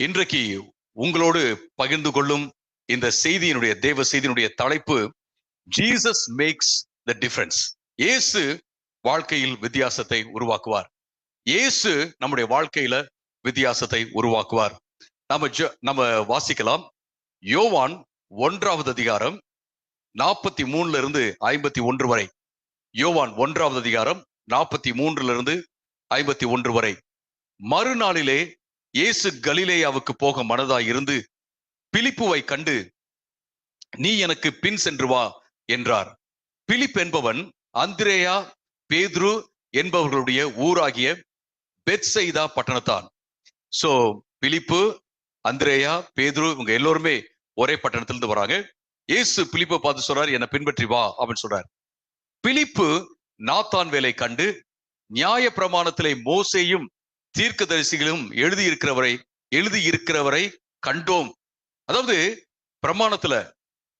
இன்றைக்கு உங்களோடு பகிர்ந்து கொள்ளும் இந்த செய்தியினுடைய தேவ செய்தியினுடைய தலைப்பு ஜீசஸ் மேக்ஸ் த டிஃபரன்ஸ். இயேசு வாழ்க்கையில் வித்தியாசத்தை உருவாக்குவார். இயேசு நம்முடைய வாழ்க்கையில வித்தியாசத்தை உருவாக்குவார். நம்ம வாசிக்கலாம். யோவான் 1வது அதிகாரம் 43 இருந்து 51 வரை. யோவான் 1வது அதிகாரம் 43 இருந்து 51 வரை. மறுநாளிலே இயேசு கலிலேயாவுக்கு போக மனதாய் இருந்து பிலிப்புவை கண்டு, நீ எனக்கு பின் சென்று வா என்றார். பிலிப் என்பவன் அந்திரேயா பேதுரு என்பவர்களுடைய ஊராகிய பெத்சைதா பட்டணத்தான். சோ பிலிப்பு, அந்திரேயா, பேதுரு இவங்க எல்லோருமே ஒரே பட்டணத்திலிருந்து வராங்க. இயேசு பிலிப்பை பார்த்து சொல்றாரு, என்னை பின்பற்றி வா அப்படின்னு சொல்றாரு. பிலிப்பு நாத்தான் வேலை கண்டு, நியாய பிரமாணத்திலே மோசேயும் தீர்க்கதரிசிகளும் எழுதியிருக்கிறவரை கண்டோம். அதாவது பிரமாணத்துல,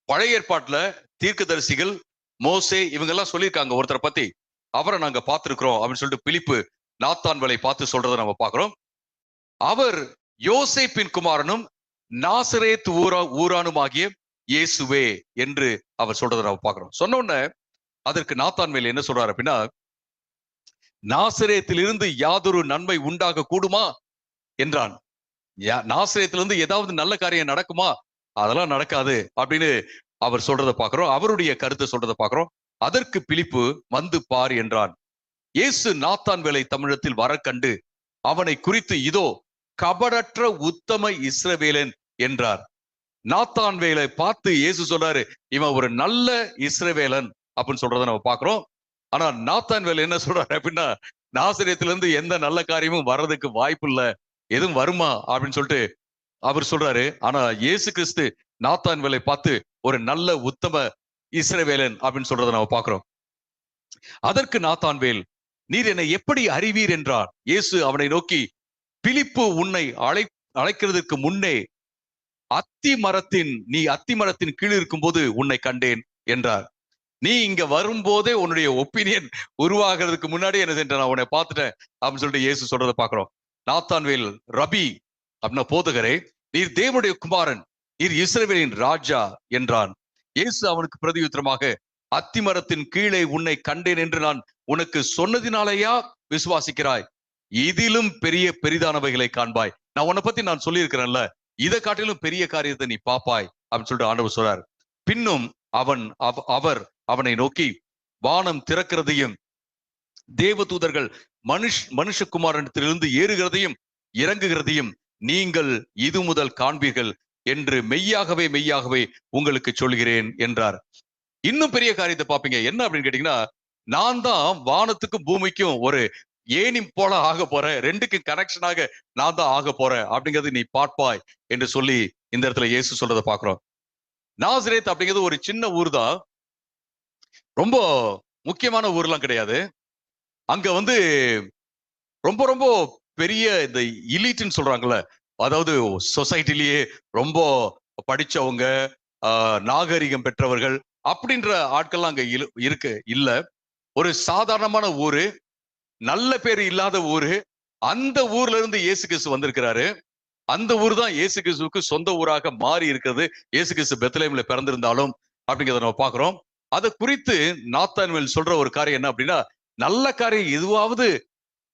பழைய ஏற்பாட்டுல தீர்க்கதரிசிகள், மோசே இவங்க எல்லாம் சொல்லியிருக்காங்க ஒருத்தரை பத்தி, அவரை நாங்க பார்த்திருக்கிறோம் அப்படின்னு சொல்லிட்டு பிலிப்பு நாத்தான் வேலை பார்த்து சொல்றதை நம்ம பார்க்கிறோம். அவர் யோசேப்பின் குமாரனும் நாசரேத் ஊரானுமாகிய இயேசுவே என்று அவர் சொல்றதை நம்ம பார்க்கிறோம். சொன்ன உடனே அதற்கு நாத்தான் வேலை என்ன சொல்றாரு அப்படின்னா, நாசரேத்திலிருந்து யாதொரு நன்மை உண்டாக கூடுமா என்றான். நாசரேத்திலிருந்து ஏதாவது நல்ல காரியம் நடக்குமா? அதெல்லாம் நடக்காது அப்படின்னு அவர் சொல்றதை பார்க்கிறோம். அவருடைய கருத்தை சொல்றதை பார்க்கிறோம். அதற்கு பிலிப்பு, வந்து பார் என்றான். இயேசு நாத்தான் வேலை தமிழத்தில் வர கண்டு அவனை குறித்து, இதோ கபடற்ற உத்தம இஸ்ரவேலன் என்றார். நாத்தான் வேலை பார்த்து இயேசு சொல்றாரு, இவன் ஒரு நல்ல இஸ்ரவேலன் அப்படின்னு சொல்றதை நம்ம பார்க்கிறோம். ஆனா நாத்தான் வேலை என்ன சொல்றாரு அப்படின்னா, நாசரேத்திலிருந்து எந்த நல்ல காரியமும் வர்றதுக்கு வாய்ப்பு இல்லை, எதுவும் வருமா அப்படின்னு சொல்லிட்டு அவர் சொல்றாரு. ஆனா இயேசு கிறிஸ்து நாத்தான் வேலை பார்த்து ஒரு நல்ல உத்தம இஸ்ரவேலன் அப்படின்னு சொல்றதை நம்ம பார்க்கிறோம். அதற்கு நாத்தான் வேல், நீர் என்னை எப்படி அறிவீர் என்றார். இயேசு அவனை நோக்கி, பிலிப்பு உன்னை அழைக்கிறதுக்கு முன்னே நீ அத்தி மரத்தின் கீழ் இருக்கும் போது உன்னை கண்டேன் என்றார். நீ இங்க வரும்போதே உன்னுடைய ஒப்பீனியன் உருவாகிறதுக்கு முன்னாடி என்ன செஞ்ச, நான் உன்னை பார்த்துட்டேன் அப்படின்னு சொல்லிட்டு இயேசு சொல்றதை பார்க்கிறோம். நாத்தான் வேல், ரபி அப்படின்னா போதகரே, நீர் தேவனுடைய குமாரன், நீர் இஸ்ரவேலின் ராஜா என்றான். இயேசு அவனுக்கு பிரதியுத்தரமாக, அத்திமரத்தின் கீழே உன்னை கண்டேன் என்று நான் உனக்கு சொன்னதினாலேயா விசுவாசிக்கிறாய்? இதிலும் பெரிதானவைகளை காண்பாய். நான் உன்னை பத்தி நான் சொல்லியிருக்கிறேன்ல, இதை காட்டிலும் பெரிய காரியத்தை நீ பாப்பாய் அப்படின்னு சொல்லிட்டு ஆண்டவர் சொல்றார். பின்னும் அவர் அவனை நோக்கி, வானம் திறக்கிறதையும் தேவதூதர்கள் மனுஷகுமாரனிடத்திலிருந்து ஏறுகிறதையும் இறங்குகிறதையும் நீங்கள் இது முதல் காண்பீர்கள் என்று மெய்யாகவே உங்களுக்கு சொல்கிறேன் என்றார். இன்னும் பெரிய காரியத்தை பார்ப்பீங்க. என்ன அப்படின்னு கேட்டீங்கன்னா, நான் தான் வானத்துக்கும் பூமிக்கும் ஒரு ஏனி போல ஆக போறேன், ரெண்டுக்கும் கனெக்ஷனாக நான் தான் ஆக போறேன் அப்படிங்கிறது நீ பார்ப்பாய் என்று சொல்லி இந்த இடத்துல இயேசு சொல்றதை பார்க்கிறோம். நாசரேத் அப்படிங்கிறது ஒரு சின்ன ஊர் தான், ரொம்ப முக்கியமான ஊர்லாம் கிடையாது. அங்க ரொம்ப ரொம்ப பெரிய இந்த இலீட்னு சொல்றாங்கல்ல, அதாவது சொசைட்டிலேயே ரொம்ப படிச்சவங்க, நாகரிகம் பெற்றவர்கள் அப்படின்ற ஆட்கள்லாம் அங்க இல்ல. ஒரு சாதாரணமான ஊரு, நல்ல பேர் இல்லாத ஊரு. அந்த ஊர்ல இருந்து இயேசு கிறிஸ்து வந்திருக்கிறாரு. அந்த ஊர் தான் இயேசு கிறிஸ்துவுக்கு சொந்த ஊராக மாறி இருக்கிறது. இயேசு கிறிஸ்து பெத்லகேம்ல பிறந்திருந்தாலும் அப்படிங்கிறத நம்ம பார்க்கிறோம். அதை குறித்து நாத்தான் வேல் சொல்ற ஒரு காரியம் என்ன அப்படின்னா, நல்ல காரியம் எதுவாவது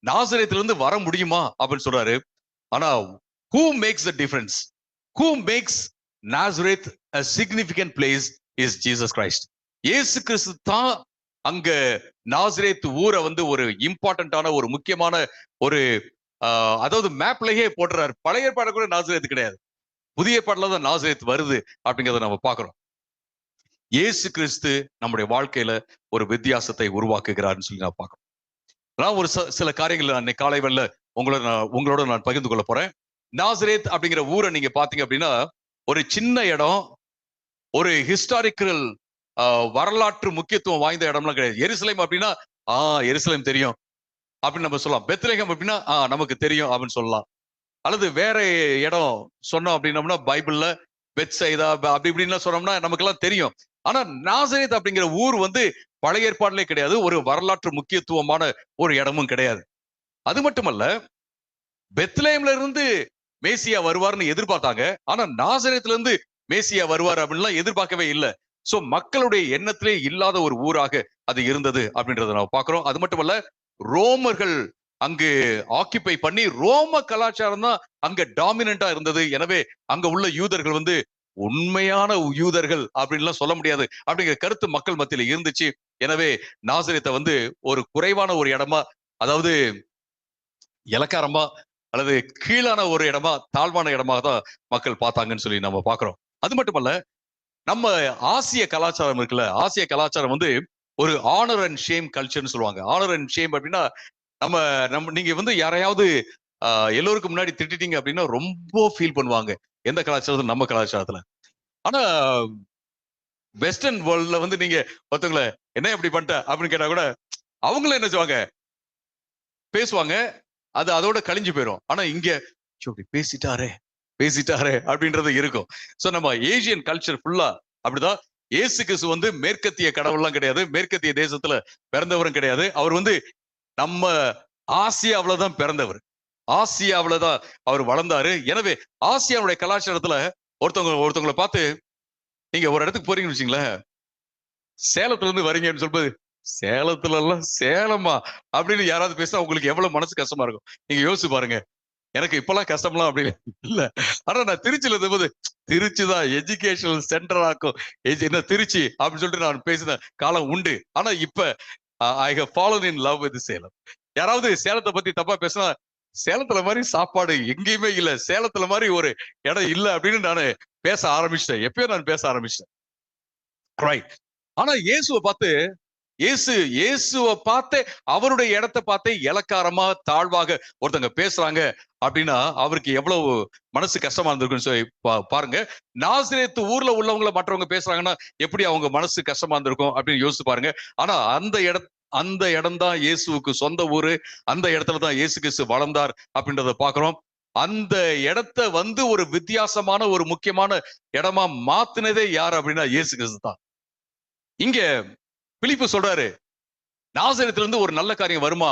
நாசரேத்திலிருந்து வர முடியுமா அப்படின்னு சொல்றாரு. ஆனா who makes the difference? Who makes Nazareth a significant place is Jesus Christ. இயேசு கிறிஸ்து தான் அங்க நாசரேத் ஊரை ஒரு இம்பார்ட்டன்டான ஒரு முக்கியமான ஒரு அதாவது மேப்லயே போடுறாரு. பழைய ஏற்பாடு கூட நாசரேத் கிடையாது, புதிய ஏற்பாடுல தான் நாசரேத் வருது அப்படிங்கிறத நம்ம பார்க்கிறோம். இயேசு கிறிஸ்து நம்முடைய வாழ்க்கையில ஒரு வித்தியாசத்தை உருவாக்குகிறார்னு சொல்லி நான் பார்க்கிறோம். நான் ஒரு சில காரியங்கள் அன்னைக்கு காலை வேளையில உங்களோட நான் பகிர்ந்து கொள்ள போறேன். நாசரேத் அப்படிங்கிற ஊரை நீங்க பாத்தீங்க அப்படின்னா, ஒரு சின்ன இடம், ஒரு ஹிஸ்டாரிக்கல் வரலாற்று முக்கியத்துவம் வாய்ந்த இடம்லாம் கிடையாது. எருசலேம் அப்படின்னா எருசலேம் தெரியும் அப்படின்னு நம்ம சொல்லலாம். பெத்லகேம் அப்படின்னா நமக்கு தெரியும் அப்படின்னு சொல்லலாம். அல்லது வேற இடம் சொன்னோம் அப்படின்னம்னா, பைபிள்ல பெத்சைதா அப்படி இப்படின்னு சொன்னோம்னா நமக்கு எல்லாம் தெரியும். ஆனா நாசரேத் அப்படிங்கிற ஊர் பழைய ஏற்பாடுலே கிடையாது, ஒரு வரலாற்று முக்கியத்துவமான ஒரு இடமும் கிடையாது. அது மட்டுமல்ல, பெத்லகேம்ல இருந்து மேசியா வருவார்னு எதிர்பார்த்தாங்க. ஆனா நாசரேத்துல இருந்து மேசியா வருவார் அப்படின்லாம் எதிர்பார்க்கவே இல்லை. சோ மக்களுடைய எண்ணத்திலே இல்லாத ஒரு ஊராக அது இருந்தது அப்படின்றத நம்ம பாக்குறோம். அது மட்டுமல்ல, ரோமர்கள் அங்கு ஆக்கியபை பண்ணி ரோம கலாச்சாரம் தான் அங்க டாமினண்டா இருந்தது. எனவே அங்க உள்ள யூதர்கள் வந்து உண்மையான யூதர்கள் அப்படின்லாம் சொல்ல முடியாது அப்படிங்கிற கருத்து மக்கள் மத்தியில இருந்துச்சு. எனவே நாசரேத்தை வந்து ஒரு குறைவான ஒரு இடமா, அதாவது இலக்காரமா அல்லது கீழான ஒரு இடமா, தாழ்வான இடமாக தான் மக்கள் பார்த்தாங்கன்னு சொல்லி நம்ம பாக்குறோம். அது மட்டுமல்ல, நம்ம ஆசிய கலாச்சாரம் இருக்குல்ல, ஆசிய கலாச்சாரம் வந்து ஒரு ஆனர் அண்ட் ஷேம் கல்ச்சர்னு சொல்லுவாங்க. ஆனர் அண்ட் ஷேம் அப்படின்னா, நம்ம நம்ம நீங்க வந்து யாரையாவது எல்லோருக்கும் முன்னாடி திட்டிட்டீங்க அப்படின்னா ரொம்ப ஃபீல் பண்ணுவாங்க. எந்த கலாச்சாரத்துல? நம்ம கலாச்சாரத்துல. ஆனா வெஸ்டர்ன் வேர்ல்ட்ல வந்து நீங்க ஒருத்தவங்கள என்ன இப்படி பண்ணிட்ட அப்படின்னு கேட்டா கூட அவங்களும் என்ன செய்வாங்க, பேசுவாங்க. அது அதோட கழிஞ்சு போயிடும். ஆனா இங்க இப்படி பேசிட்டாரே பேசிட்டாரே அப்படின்றது இருக்கும். சோ நம்ம ஏசியன் கல்ச்சர் ஃபுல்லா அப்படிதான். இயேசு கிறிஸ்து வந்து மேற்கத்திய கடவுள்லாம் கிடையாது, மேற்கத்திய தேசத்துல பிறந்தவரும் கிடையாது. அவர் வந்து நம்ம ஆசியாவிலதான் பிறந்தவர், ஆசியாவிலதான் அவர் வளர்ந்தாரு. எனவே ஆசியாவுடைய கலாச்சாரத்துல ஒருத்தவங்களை பார்த்து நீங்க ஒரு இடத்துக்கு போறீங்கன்னு வச்சுங்களேன், சேலத்துல இருந்து வரீங்கன்னு சொல்லும்போது, சேலத்துல எல்லாம் சேலமா அப்படின்னு யாராவது பேசினா உங்களுக்கு எவ்வளவு மனசு கஷ்டமா இருக்கும். நீங்க யோசிச்சு பாருங்க. எனக்கு இப்பெல்லாம் கஷ்டம்லாம் அப்படி இல்ல. ஆனா நான் திருச்சியில இருந்தபோது, திருச்சி தான் எஜுகேஷனல் சென்டர் ஆக்கும், என்ன திருச்சி அப்படின்னு சொல்லிட்டு நான் பேசின காலம் உண்டு. ஆனா இப்ப I have fallen in love with Salem. யாராவது சேலத்தை பத்தி தப்பா பேசினா, சேலத்துல மாதிரி சாப்பாடு எங்கேயுமே இல்ல, சேலத்துல மாதிரி ஒரு இடம் இல்ல அப்படின்னு நானு பேச ஆரம்பிச்சிட்டேன். எப்பயோ நான் பேச ஆரம்பிச்சிட்டேன். ரைட். ஆனா இயேசுவை பார்த்து, இயேசுவை பார்த்து அவருடைய இடத்தை பார்த்து இலக்காரமா தாழ்வாக ஒருத்தங்க பேசுறாங்க அப்படின்னா அவருக்கு எவ்வளவு மனசு கஷ்டமா இருந்திருக்குன்னு சொல்லி பாருங்க. நாசரேத்து ஊர்ல உள்ளவங்களை மற்றவங்க பேசுறாங்கன்னா எப்படி அவங்க மனசு கஷ்டமா இருந்திருக்கும் அப்படின்னு யோசிச்சு பாருங்க. ஆனா அந்த இடம் தான் இயேசுவுக்கு சொந்த ஊரு. அந்த இடத்துலதான் இயேசு கிறிஸ்து வளர்ந்தார் அப்படின்றத பாக்குறோம். அந்த இடத்தை வந்து ஒரு வித்தியாசமான ஒரு முக்கியமான இடமா மாத்தினதே யார் அப்படின்னா இயேசு கிறிஸ்து தான். இங்க பிலிப்பு சொல்றாரு, நாசரேத்துல இருந்து ஒரு நல்ல காரியம் வருமா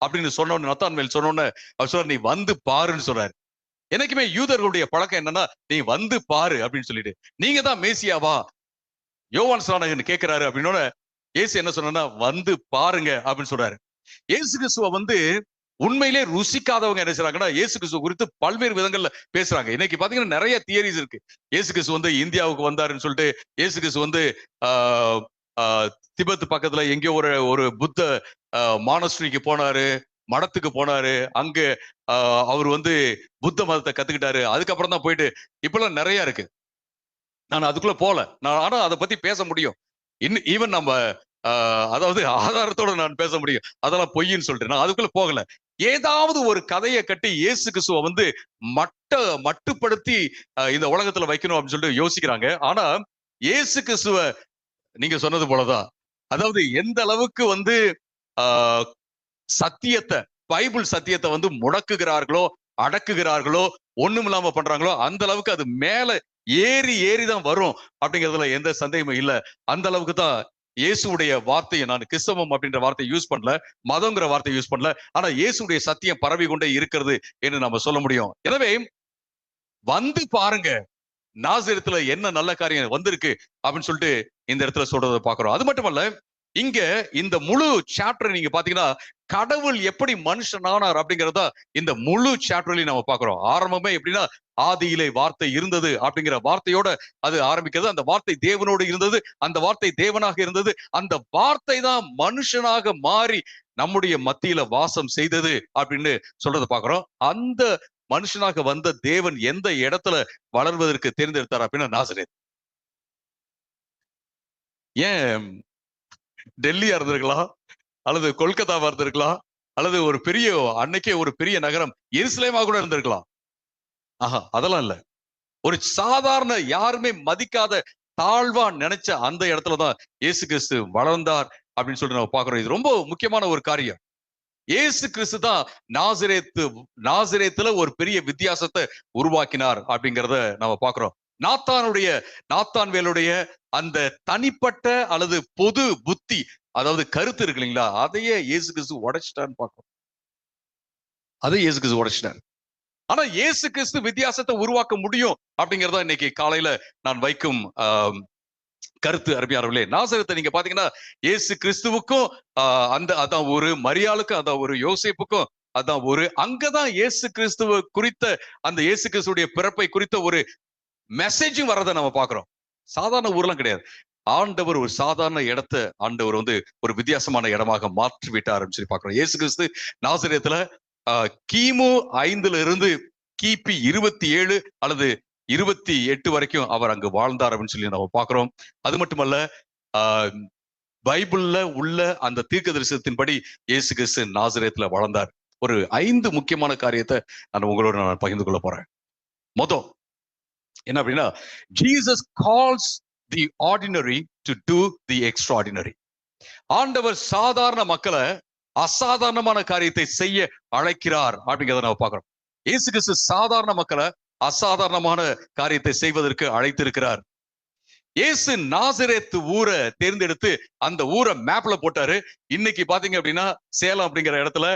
அப்படின்னு சொன்னோன்னு, நத்தான்வேல் சொன்னோன்னு அவர் சொல்றாரு, நீ வந்து பாருன்னு சொல்றாரு. எனக்குமே யூதர்களுடைய பழக்கம் என்னன்னா, நீ வந்து பாரு அப்படின்னு சொல்லிட்டு, நீங்க தான் மேசியாவா யோவான் ஸ்நானகன் கேட்கிறாரு அப்படின்னோட இயேசு என்ன சொன்னா, வந்து பாருங்க அப்படின்னு சொல்றாரு. இயேசு கிறிஸ்துவ வந்து உண்மையிலே ருசிக்காதவங்க என்ன செய்றாங்கன்னா, இயேசு கிறிஸ்துவ குறித்து பல்வேறு விதங்கள்ல பேசுறாங்க. இன்னைக்கு பாத்தீங்கன்னா நிறைய தியரிஸ் இருக்கு. இயேசு கிறிஸ்து வந்து இந்தியாவுக்கு வந்தாருன்னு சொல்லிட்டு, இயேசு கிறிஸ்து வந்து திபெத் பக்கத்துல எங்கேயோ ஒரு புத்த மானஸ்ட்ரிக்கு போனாரு, மடத்துக்கு போனாரு, அங்க அவர் வந்து புத்த மதத்தை கத்துக்கிட்டாரு. அதுக்கப்புறம் தான் போயிட்டு இப்பெல்லாம் நிறைய இருக்கு. நான் அதுக்குள்ள போல, நான் ஆனா அதை பத்தி பேச முடியும். ஈவன் நம்ம அதாவது ஆதாரத்தோட நான் பேச முடியும். அதெல்லாம் பொய்ன்னு சொல்லிட்டு நான் அதுக்குள்ள போகல. ஏதாவது ஒரு கதையை கட்டி இயேசு கிறிஸ்துவ வந்து மட்டுப்படுத்தி இந்த உலகத்துல வைக்கணும் அப்படின்னு சொல்லிட்டு யோசிக்கிறாங்க. ஆனா இயேசு கிறிஸ்துவ நீங்க சொன்னது போலதான், அதாவது எந்த அளவுக்கு வந்து சத்தியத்தை, பைபிள் சத்தியத்தை வந்து முடக்குகிறார்களோ, அடக்குகிறார்களோ, ஒண்ணும் இல்லாம பண்றாங்களோ, அந்த அளவுக்கு அது மேல ஏறிதான் வரும் அப்படிங்கிறதுல எந்த சந்தேகமும் இல்ல. அந்த அளவுக்கு தான் இயேசுடைய வார்த்தையை, நான் கிறிஸ்தவம் அப்படின்ற வார்த்தை யூஸ் பண்ணல, மதங்கிற வார்த்தை யூஸ் பண்ணல, ஆனா இயேசுடைய சத்தியம் பரவி கொண்டே இருக்கிறது என்று நம்ம சொல்ல முடியும். எனவே வந்து பாருங்க, நாசரேத்துல என்ன நல்ல காரியம் வந்திருக்கு அப்படின்னு சொல்லிட்டு இந்த இடத்துல சொல்றதை பாக்குறோம். அது மட்டுமல்ல, இங்க இந்த முழு சாப்டர் நீங்க பாத்தீங்கன்னா கடவுள் எப்படி மனுஷனானார் அப்படிங்கறத இந்த முழு சாப்டர்லயும் நம்ம பாக்குறோம். ஆரம்பமே எப்படின்னா, ஆதியிலே வார்த்தை இருந்தது அப்படிங்கிற வார்த்தையோட அது ஆரம்பிக்கிறது. அந்த வார்த்தை தேவனோடு இருந்தது, அந்த வார்த்தை தேவனாக இருந்தது, அந்த வார்த்தை தான் மனுஷனாக மாறி நம்முடைய மத்தியில வாசம் செய்தது அப்படின்னு சொல்றதை பாக்குறோம். அந்த மனுஷனாக வந்த தேவன் எந்த இடத்துல வளர்வதற்கு தேர்ந்தெடுத்தார் அப்படின்னா நாசரேத். ஏன் டெல்லியா இருந்திருக்கலாம், அல்லது கொல்கத்தாவா இருந்திருக்கலாம், அல்லது ஒரு பெரிய அன்னைக்கே ஒரு பெரிய நகரம் எருசலேமா கூட இருந்திருக்கலாம். ஆஹா, அதெல்லாம் இல்ல. ஒரு சாதாரண யாருமே மதிக்காத தாழ்வா நினைச்ச அந்த இடத்துலதான் இயேசு கிறிஸ்து வளர்ந்தார் அப்படின்னு சொல்லிட்டு நம்ம பாக்குறோம். இது ரொம்ப முக்கியமான ஒரு காரியம். இயேசு கிறிஸ்து தான் நாசரேத்துல ஒரு பெரிய வித்தியாசத்தை உருவாக்கினார் அப்படிங்கிறத நம்ம பாக்குறோம். நாத்தான்வேலுடைய அந்த தனிப்பட்ட அல்லது பொது புத்தி, அதாவது கருத்து இருக்கு இல்லைங்களா, அதையே இயேசு கிறிஸ்து உடைச்சிட்டான்னு பார்க்கிறோம். அதை இயேசு கிறிஸ்து உடைச்சிட்டார். ஆனா இயேசு கிறிஸ்து வித்தியாசத்தை உருவாக்க முடியும் அப்படிங்கறத இன்னைக்கு காலையில நான் வைக்கும் கருத்து. அருமையானவர்களே, நாசரேத்தை நீங்க பாத்தீங்கன்னா இயேசு கிறிஸ்துவுக்கும் அதான் ஒரு, மரியாளுக்கும் அதான் ஒரு, யோசேப்புக்கும் அதான் ஒரு, அங்கதான் இயேசு கிறிஸ்துவ குறித்த அந்த இயேசு கிறிஸ்துடைய பிறப்பை குறித்த ஒரு மெசேஜும் வரதை நம்ம பாக்குறோம். சாதாரண ஊர்லாம் கிடையாது. ஆண்டவர் ஒரு சாதாரண இடத்தை ஆண்டவர் வந்து ஒரு வித்தியாசமான இடமாக மாற்றி விட்டாருன்னு சொல்லி பாக்குறோம். இயேசு கிறிஸ்து நாசரேத்துல கிமு 5 இருந்து கிபி 27 அல்லது 28 வரைக்கும் அவர் அங்கு வாழ்ந்தார் அப்படின்னு சொல்லி நம்ம பாக்குறோம். அது மட்டுமல்ல, பைபிள்ல உள்ள அந்த தீர்க்க தரிசனத்தின்படி இயேசு கிறிஸ்து நாசரேத்துல வளர்ந்தார். ஒரு 5 முக்கியமான காரியத்தை உங்களோட நான் பகிர்ந்து கொள்ள போறேன். மொதல் என்ன அப்படின்னா, Jesus calls the ordinary to to the extraordinary. ஆண்டவர் சாதாரண மக்களை அசாதாரணமான காரியத்தை செய்ய அழைக்கிறார் அப்படிங்கிறத நம்ம பார்க்கிறோம். இயேசு கிறிஸ்து சாதாரண மக்களை அசாதாரணமான காரியத்தை செய்வதற்கு அழைத்திருக்கிறார். இயேசு நாசரேத்து ஊரை தேர்ந்தெடுத்து அந்த ஊரை மேப்ல போட்டாரு. இன்னைக்கு பாத்தீங்க அப்படின்னா சேலம் அப்படிங்கிற இடத்துல,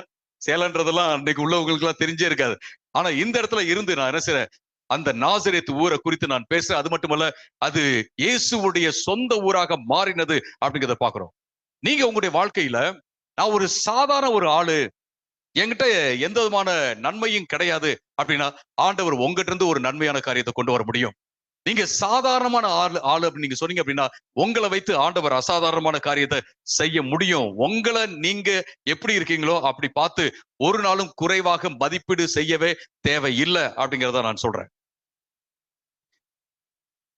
சேலம்ன்றதெல்லாம் அன்னைக்கு உள்ளவங்களுக்கு எல்லாம் தெரிஞ்சே இருக்காது. ஆனா இந்த இடத்துல இருந்து நான் என்ன செய்றேன், அந்த நாசரேத்து ஊரை குறித்து நான் பேசுறேன். அது மட்டுமல்ல, அது இயேசுவுடைய சொந்த ஊராக மாறினது அப்படிங்கிறத பாக்குறோம். நீங்க உங்களுடைய வாழ்க்கையில, நான் ஒரு சாதாரண ஒரு ஆளு, என்கிட்ட எந்த விதமான நன்மையும் கிடையாது அப்படின்னா, ஆண்டவர் உங்ககிட்ட இருந்து ஒரு நன்மையான காரியத்தை கொண்டு வர முடியும். நீங்க சாதாரணமான ஆளு அப்படின்னு நீங்க சொன்னீங்க அப்படின்னா, உங்களை வைத்து ஆண்டவர் அசாதாரணமான காரியத்தை செய்ய முடியும். உங்களை நீங்க எப்படி இருக்கீங்களோ அப்படி பார்த்து ஒரு நாளும் குறைவாக மதிப்பீடு செய்யவே தேவையில்லை அப்படிங்கிறத நான் சொல்றேன்.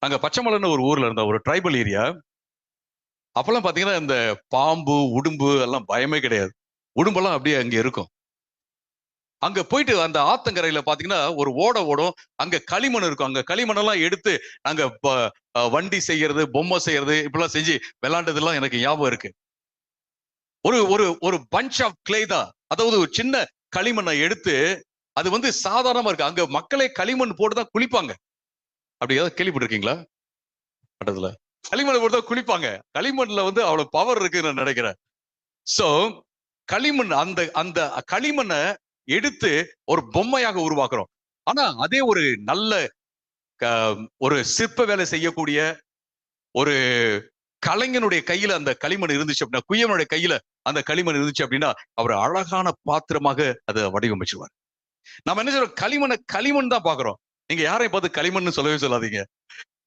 அங்க பச்சைமலைன்னு ஒரு ஊர்ல இருந்த ஒரு ட்ரைபல் ஏரியா. அப்பெல்லாம் பாத்தீங்கன்னா இந்த பாம்பு, உடும்பு எல்லாம் பயமே கிடையாது. உடும்பெல்லாம் அப்படியே அங்க இருக்கும். அங்க போயிட்டு அந்த ஆத்தங்கரையில பாத்தீங்கன்னா ஒரு ஓடும். அங்க களிமண் இருக்கும். அங்க களிமண் எல்லாம் எடுத்து அங்க வண்டி செய்யறது, பொம்மை செய்யறது, இப்பெல்லாம் செஞ்சு விளையாண்டதெல்லாம் எனக்கு ஞாபகம் இருக்கு. ஒரு ஒரு ஒரு பஞ்ச் ஆஃப் கிளே தான், அதாவது ஒரு சின்ன களிமண்ணை எடுத்து, அது வந்து சாதாரணமா இருக்கு. அங்க மக்களே களிமண் போட்டுதான் குளிப்பாங்க. அப்படி ஏதாவது கேள்விப்பட்டிருக்கீங்களா? பட்டத்துல களிமண் போட்டுதான் குளிப்பாங்க. களிமண்ல வந்து அவ்வளவு பவர் இருக்குன்னு நான் நினைக்கிறேன். சோ களிமண், அந்த அந்த களிமண்ணை எடுத்து ஒரு பொம்மையாக உருவாக்குறோம். ஆனா அதே ஒரு நல்ல ஒரு சிற்ப வேலை செய்யக்கூடிய ஒரு கலைஞனுடைய கையில அந்த களிமண் இருந்துச்சு அப்படின்னா, குயவனுடைய கையில அந்த களிமண் இருந்துச்சு அப்படின்னா, அவர் அழகான பாத்திரமாக அதை வடிவமைச்சிருவார். நம்ம என்ன சொல்றோம், களிமண் தான் பாக்குறோம். நீங்க யாரையும் பார்த்து களிமண் சொல்லவே சொல்லாதீங்க.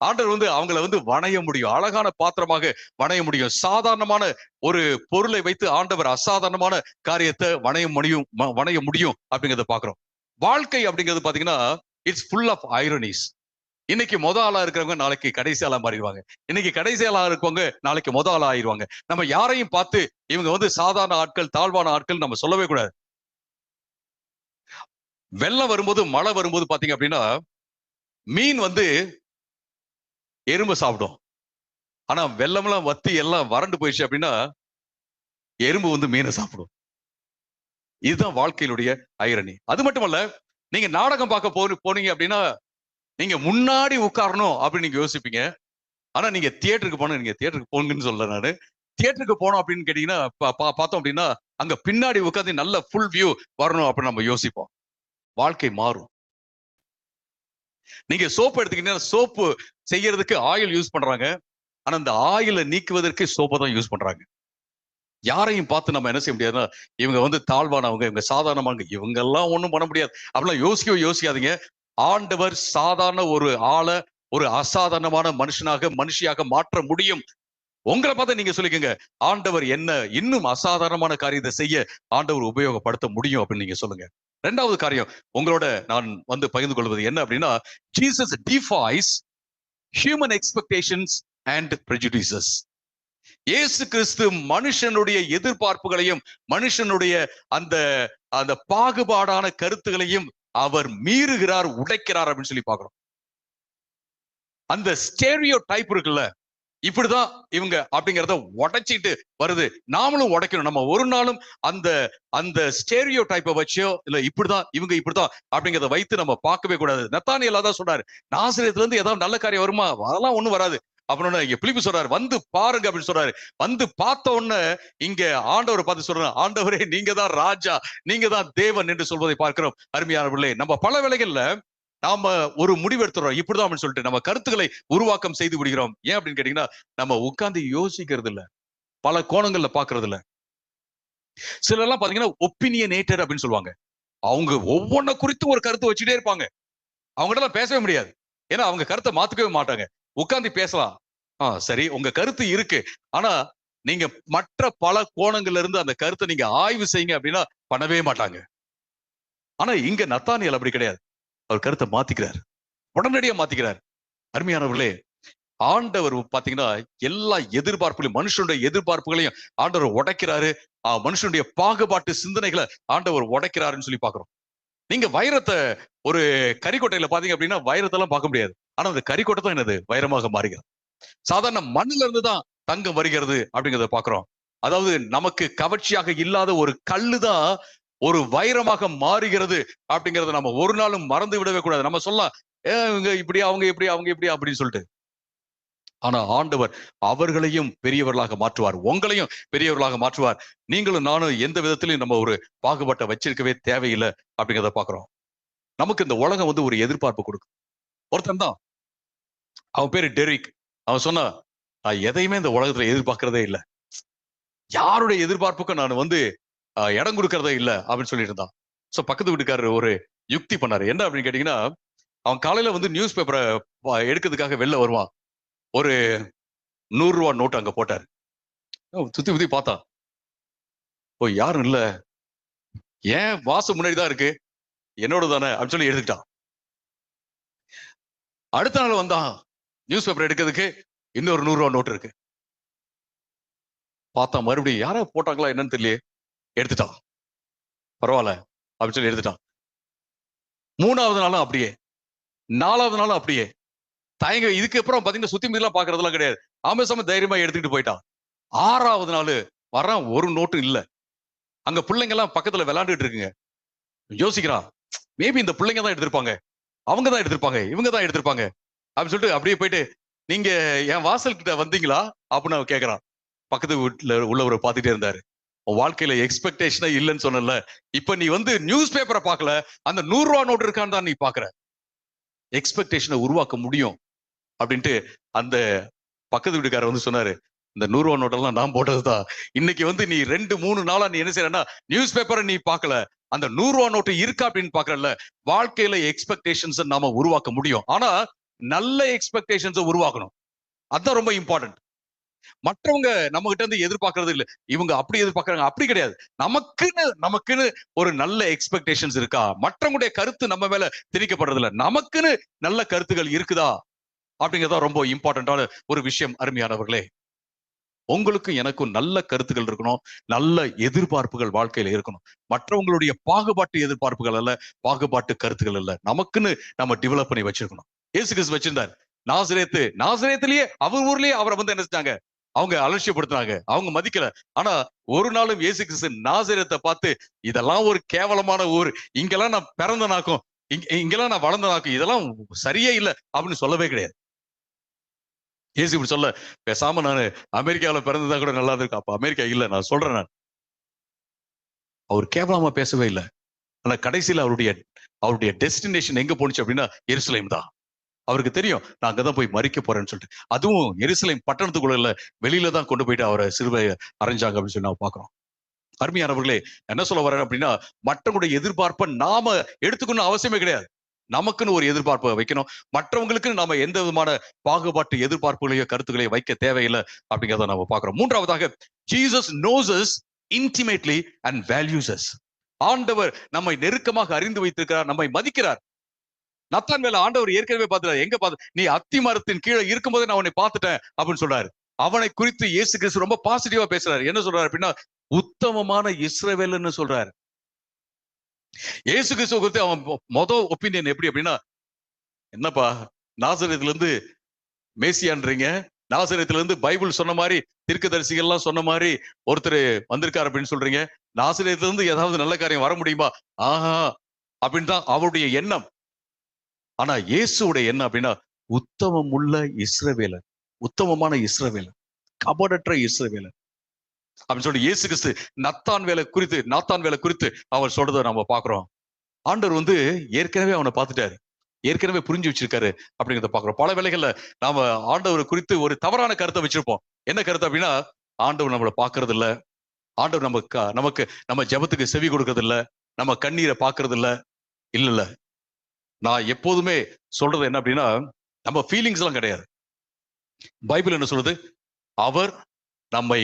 ஆண்டவர் வந்து அவங்களை வந்து வணைய முடியும், அழகான பாத்திரமாக வணைய முடியும். சாதாரணமான ஒரு பொருளை வைத்து ஆண்டவர் அசாதாரணமான காரியத்தை வணைய முடியும் அப்படிங்கிறத பாக்குறோம். வாழ்க்கை அப்படிங்கிறது பாத்தீங்கன்னா இட்ஸ் ஃபுல் ஆஃப் ஐரனிஸ். இன்னைக்கு ஆளா இருக்கிறவங்க நாளைக்கு கடைசி ஆளா மாறிடுவாங்க. இன்னைக்கு கடைசி ஆளா இருக்கவங்க நாளைக்கு ஆளா ஆயிடுவாங்க. நம்ம யாரையும் பார்த்து இவங்க வந்து சாதாரண ஆட்கள், தாழ்வான ஆட்கள் நம்ம சொல்லவே கூடாது. வெள்ளம் வரும்போது, மழை வரும்போது பாத்தீங்க அப்படின்னா, மீன் வந்து எறும்பு சாப்பிடும். ஆனா வெள்ளம்லாம் வத்தி எல்லாம் வறண்டு போயிடுச்சு அப்படின்னா, எறும்பு வந்து மீனை சாப்பிடும். இதுதான் வாழ்க்கையிலுடைய ஐரணி. அது மட்டுமல்ல, நீங்க நாடகம் பார்க்க போனீங்க அப்படின்னா, நீங்க முன்னாடி உட்காரணும் அப்படின்னு நீங்க யோசிப்பீங்க. ஆனா நீங்க தியேட்டருக்கு போன, நீங்க தியேட்டருக்கு போங்கன்னு சொல்ல நானு. தியேட்டருக்கு போனோம் அப்படின்னு கேட்டீங்கன்னா, பார்த்தோம் அப்படின்னா அங்க பின்னாடி உட்காந்து நல்ல ஃபுல் வியூ வரணும் அப்படின்னு நம்ம யோசிப்போம். வாழ்க்கை மாறும். நீங்க சோப்பு எடுத்துக்கிட்டீங்கன்னா, சோப்பு செய்யறதுக்கு ஆயில் யூஸ் பண்றாங்க. ஆனா அந்த ஆயிலை நீக்குவதற்கு சோப்பை தான் யூஸ் பண்றாங்க. யாரையும் பார்த்து நம்ம என்ன செய்ய முடியாதுன்னா, இவங்க வந்து தாழ்வானவங்க, இவங்க சாதாரணமானவங்க, இவங்க எல்லாம் ஒண்ணும் பண்ண முடியாது அப்படிலாம் யோசிக்காதீங்க. ஆண்டவர் சாதாரண ஒரு ஆளை ஒரு அசாதாரணமான மனுஷியாக மாற்ற முடியும். உங்களை பார்த்து நீங்க சொல்லிக்கங்க, ஆண்டவர் என்ன இன்னும் அசாதாரணமான காரியத்தை செய்ய ஆண்டவர் உபயோகப்படுத்த முடியும் அப்படின்னு நீங்க சொல்லுங்க. 2வது காரியம் உங்களோட நான் வந்து பகிர்ந்து கொள்வது என்ன அப்படின்னா, Jesus defies human expectations and prejudices. இயேசு கிறிஸ்து மனுஷனுடைய எதிர்பார்ப்புகளையும் மனுஷனுடைய அந்த அந்த பாகுபாடான கருத்துகளையும் அவர் மீறுகிறார், உடைக்கிறார் அப்படின்னு சொல்லி பாக்குறோம். அந்த ஸ்டேரியோ டைப் இருக்குல்ல, இப்படிதான் இவங்க அப்படிங்கிறத உடைச்சிட்டு வருது. நாமளும் உடைக்கணும். நம்ம ஒரு நாளும் அந்த அந்த ஸ்டேரியோ டைப்பை வச்சோ இல்ல இப்படிதான் இவங்க இப்படிதான் அப்படிங்கிறத வைத்து நம்ம பார்க்கவே கூடாது. நத்தானியேல் தான் சொல்றாரு, நாசரேத்துல இருந்து ஏதாவது நல்ல காரியம் வருமா? அதெல்லாம் ஒண்ணும் வராது. அப்படின்னு இங்க பிலிப்பு சொல்றாரு, வந்து பாருங்க அப்படின்னு சொல்றாரு. வந்து பார்த்த உடனே இங்க ஆண்டவர் பார்த்து சொல்றாரு, ஆண்டவரே நீங்க தான் ராஜா, நீங்க தான் தேவன் என்று சொல்வதை பார்க்கிறோம். அருமையானவர்களே, நம்ம பல வேளைகள்ல நாம ஒரு முடிவு எடுத்துறோம், இப்படிதான் அப்படின்னு சொல்லிட்டு நம்ம கருத்துக்களை உருவாக்கம் செய்து விடுகிறோம். ஏன் அப்படின்னு கேட்டீங்கன்னா, நம்ம உட்கார்ந்து யோசிக்கிறது இல்ல, பல கோணங்கள்ல பாக்குறது இல்ல. சிலர் எல்லாம் பாத்தீங்கன்னா ஒப்பீனியனேட்டட் அப்படின்னு சொல்லுவாங்க. அவங்க ஒவ்வொன்ன குறித்து ஒரு கருத்து வச்சுட்டே இருப்பாங்க. அவங்ககிட்ட பேசவே முடியாது. ஏன்னா அவங்க கருத்தை மாத்துக்கவே மாட்டாங்க. உட்கார்ந்து பேசலாம். சரி, உங்க கருத்து இருக்கு. ஆனா நீங்க மற்ற பல கோணங்கள்ல இருந்து அந்த கருத்தை நீங்க ஆய்வு செய்யுங்க அப்படின்னா பண்ணவே மாட்டாங்க. ஆனா இங்க நத்தானியேல் அப்படி கிடையாது. அவர் கருத்தை மாத்திக்கிறார், உடனடியா மாத்திக்கிறார். அருமையானவர்களே, ஆண்டவர் பாத்தீங்கன்னா எல்லா எதிர்பார்ப்புகளையும், மனுஷனுடைய எதிர்பார்ப்புகளையும் ஆண்டவர் உடைக்கிறாரு. மனுஷனுடைய பாகுபாட்டு சிந்தனைகளை ஆண்டவர் உடைக்கிறாருன்னு சொல்லி பாக்குறோம். நீங்க வைரத்தை ஒரு கரிக்கோட்டையில பாத்தீங்க அப்படின்னா வைரத்தை எல்லாம் பார்க்க முடியாது. ஆனா அந்த கரிக்கோட்டை தான் என்னது வைரமாக மாறுகிறது. சாதாரண மண்ணுல இருந்து தான் தங்கம் வருகிறது அப்படிங்கிறத பாக்குறோம். அதாவது நமக்கு கவர்ச்சியாக இல்லாத ஒரு கல்லுதான் ஒரு வைரமாக மாறுகிறது அப்படிங்கறத நம்ம ஒரு நாளும் மறந்து விடவே கூடாது. நம்ம சொல்லலாம், இவங்க இப்படி, அவங்க இப்படி, அவங்க இப்படி அப்படின்னு சொல்லிட்டு. ஆனா ஆண்டவர் அவர்களையும் பெரியவர்களாக மாற்றுவார், உங்களையும் பெரியவர்களாக மாற்றுவார். நீங்களும் நானும் எந்த விதத்திலையும் நம்ம ஒரு பாகுபாட்டை வச்சிருக்கவே தேவையில்லை அப்படிங்கிறத பாக்குறோம். நமக்கு இந்த உலகம் வந்து ஒரு எதிர்பார்ப்பு கொடுக்கும். ஒருத்தன் தான், அவன் பேரு டெரிக். அவன் சொன்னா, நான் எதையுமே இந்த உலகத்துல எதிர்பார்க்கறதே இல்லை, யாருடைய எதிர்பார்ப்புக்கும் நான் வந்து இடம் கொடுக்கறதே இல்லை அப்படின்னு சொல்லிட்டு இருந்தான். சோ பக்கத்து வீட்டுக்காரர் ஒரு யுக்தி பண்ணாரு. என்ன அப்படின்னு கேட்டீங்கன்னா, அவன் காலையில வந்து நியூஸ் பேப்பரை எடுக்கிறதுக்காக வெளில வருவான். ஒரு 100 ரூபா நோட்டு அங்க போட்டாரு. சுத்தி சுத்தி பார்த்தான். ஓ யாரும் இல்ல, ஏன் வாசம் முன்னாடி தான் இருக்கு, என்னோட தானே அப்படின்னு சொல்லி எடுத்துக்கிட்டான். அடுத்த நாள் வந்தான் நியூஸ் பேப்பர் எடுக்கிறதுக்கு, இன்னொரு 100 ரூபா நோட்டு இருக்கு. பார்த்தா மறுபடியும் யாரோ போட்டாங்களா என்னன்னு தெரியல, எடுத்துட்டான். பரவாயில்ல அப்படின்னு சொல்லி எடுத்துட்டான். 3வது நாளும் அப்படியே, 4வது நாளும் அப்படியே. தயங்க இதுக்கு அப்புறம் பாத்தீங்கன்னா சுத்தி மீதெல்லாம் பாக்குறதெல்லாம் கிடையாது. ஆமேசாம தைரியமா எடுத்துக்கிட்டு போயிட்டான். 6வது நாள் வரான், ஒரு நோட்டும் இல்ல. அங்க பிள்ளைங்க எல்லாம் பக்கத்துல விளையாண்டுட்டு இருக்குங்க. யோசிக்கிறான், மேபி இந்த பிள்ளைங்க தான் எடுத்திருப்பாங்க, அவங்க தான் எடுத்திருப்பாங்க, இவங்க தான் எடுத்திருப்பாங்க அப்படின்னு சொல்லிட்டு அப்படியே போயிட்டு, நீங்க என் வாசல் கிட்ட வந்தீங்களா அப்படின்னு அவன் கேட்கறான். பக்கத்து வீட்டுல உள்ளவரை பார்த்துட்டே இருந்தாரு. உன் வாழ்க்கையில எக்ஸ்பெக்டேஷனே இல்லைன்னு சொன்னல, இப்ப நீ வந்து நியூஸ் பேப்பரை பார்க்கல, அந்த 100 ரூபா நோட்டு இருக்கான்னு தான் நீ பாக்குற. எக்ஸ்பெக்டேஷனை உருவாக்க முடியும் அப்படின்ட்டு அந்த பக்கத்து வீட்டுக்காரர் வந்து சொன்னாரு, இந்த 100 ரூபா நோட்டெல்லாம் நான் போட்டதுதான். இன்னைக்கு வந்து நீ 2-3 நாளா நீ என்ன செய்யறன்னா, நியூஸ் பேப்பரை நீ பார்க்கல, அந்த 100 ரூபா நோட்டு இருக்கா அப்படின்னு பாக்குறல. வாழ்க்கையில எக்ஸ்பெக்டேஷன்ஸ் நாம உருவாக்க முடியும். ஆனா நல்ல எக்ஸ்பெக்டேஷன்ஸ் உருவாக்கணும். அதுதான் ரொம்ப இம்பார்ட்டன்ட். மற்றவங்க நம்ம கிட்ட இருந்து எதிர்பார்க்கறது இல்ல, இவங்க அப்படி எதிர்பார்க்கறாங்க, அப்படி கிடையாது. நமக்குன்னு ஒரு நல்ல எக்ஸ்பெக்டேஷன்ஸ் இருக்கா? மற்றவங்களுடைய கருத்து நம்ம மேல திணிக்கப்படுறது இல்ல, நமக்குன்னு நல்ல கருத்துகள் இருக்குதா அப்படிங்கறத ரொம்ப இம்பார்ட்டன்டான ஒரு விஷயம். அருமையானவர்களே, உங்களுக்கும் எனக்கும் நல்ல கருத்துக்கள் இருக்கணும், நல்ல எதிர்பார்ப்புகள் வாழ்க்கையில இருக்கணும். மற்றவங்களுடைய பாகுபாட்டு எதிர்பார்ப்புகள் அல்ல, பாகுபாட்டு கருத்துக்கள் அல்ல, நமக்குன்னு நம்ம டெவலப் பண்ணி வச்சிருக்கணும். இயேசு கிறிஸ்து வச்சிருந்தார். நாசரேத்திலேயே அவர் ஊர்லயே அவரை வந்து என்ன செஞ்சாங்க, அவங்க அலட்சியப்படுத்தினாங்க, அவங்க மதிக்கல. ஆனா ஒரு நாளும் இயேசு கிறிஸ்து நாசரேத்தை பார்த்து, இதெல்லாம் ஒரு கேவலமான ஊர், இங்கெல்லாம் நான் பிறந்த நாக்கும், இங்கெல்லாம் நான் வளர்ந்த நாக்கும், இதெல்லாம் சரியே இல்லை அப்படின்னு சொல்லவே கிடையாது. இயேசு இப்படி சொல்ல, பேசாம நானு அமெரிக்காவில பிறந்ததா கூட நல்லா இருக்கு, அப்ப அமெரிக்கா இல்ல நான் சொல்றேன். நான் அவர் கேவலமா பேசவே இல்லை. ஆனா கடைசியில அவருடைய டெஸ்டினேஷன் எங்க போனுச்சு அப்படின்னா எருசலேம் தான். அவருக்கு தெரியும், நான் அங்கதான் போய் மறிக்க போறேன்னு சொல்லிட்டு. அதுவும் எருசலேம் பட்டணத்துக்குள்ள இல்ல, வெளியில தான் கொண்டு போயிட்டு அவரை சிலுவை அரைஞ்சாங்க அப்படின்னு சொல்லி நான் பாக்குறோம். அருமையானவர்களே, என்ன சொல்ல வரேன் அப்படின்னா, மற்றவங்களுடைய எதிர்பார்ப்பை நாம எடுத்துக்கணும் அவசியமே கிடையாது. நமக்குன்னு ஒரு எதிர்பார்ப்பை வைக்கணும். மற்றவங்களுக்கு நாம எந்த விதமான பாகுபாட்டு எதிர்பார்ப்புகளையோ கருத்துக்களையோ வைக்க தேவையில்லை அப்படிங்கிறத நம்ம பாக்குறோம். 3வதாக, Jesus knows us intimately and values us. ஆண்டவர் நம்மை நெருக்கமாக அறிந்து வைத்திருக்கிறார், நம்மை மதிக்கிறார். நத்தான்வேல ஆண்டவர் ஏற்கனவே பார்த்துட்டார். எங்க பார்த்து, நீ அத்தி மரத்தின் கீழே இருக்கும்போதே நான் உன்னை பார்த்துட்டேன் அப்படின்னு சொல்றாரு. அவனை குறித்து இயேசு கிறிஸ்து ரொம்ப பாசிட்டிவா பேசுறாரு. என்ன சொல்றாரு அப்படின்னா, உத்தமமான இஸ்ரவேல்னு சொல்றாரு. இயேசு கிறிஸ்துவ குறித்து அவன் மொதல் ஒப்பீனியன் எப்படி அப்படின்னா, என்னப்பா நாசரேத்துல இருந்து மேசியான்றீங்க, நாசரேத்துல இருந்து பைபிள் சொன்ன மாதிரி தீர்க்கதரிசிகள் எல்லாம் சொன்ன மாதிரி ஒருத்தர் வந்திருக்காரு அப்படின்னு சொல்றீங்க, நாசரேத்துல இருந்து ஏதாவது நல்ல காரியம் வர முடியுமா? ஆஹா அப்படின்னு தான் அவருடைய எண்ணம். ஆனா இயேசுடைய என்ன அப்படின்னா, உத்தமம் உள்ள இஸ்ரவேலர், உத்தமமான இஸ்ரவேலர், கபடற்ற இஸ்ரவேலர் அப்படின்னு சொல்லி இயேசு கிறிஸ்து நாத்தான் வேலை குறித்து அவர் சொல்றதை நம்ம பாக்குறோம். ஆண்டவர் வந்து ஏற்கனவே அவனை பார்த்துட்டாரு, ஏற்கனவே புரிஞ்சு வச்சிருக்காரு அப்படிங்கிறத பாக்குறோம். பல வேளைகள்ல நாம ஆண்டவர் குறித்து ஒரு தவறான கருத்தை வச்சிருப்போம். என்ன கருத்து அப்படின்னா, ஆண்டவர் நம்மளை பாக்குறது இல்ல, ஆண்டவர் நமக்கு நம்ம ஜெபத்துக்கு செவி கொடுக்கறது இல்ல, நம்ம கண்ணீரை பாக்குறது இல்ல. இல்ல, நான் எப்போதுமே சொல்றது என்ன அப்படின்னா, நம்ம ஃபீலிங்ஸ் எல்லாம் கிடையாது. பைபிள் என்ன சொல்றது? அவர் நம்மை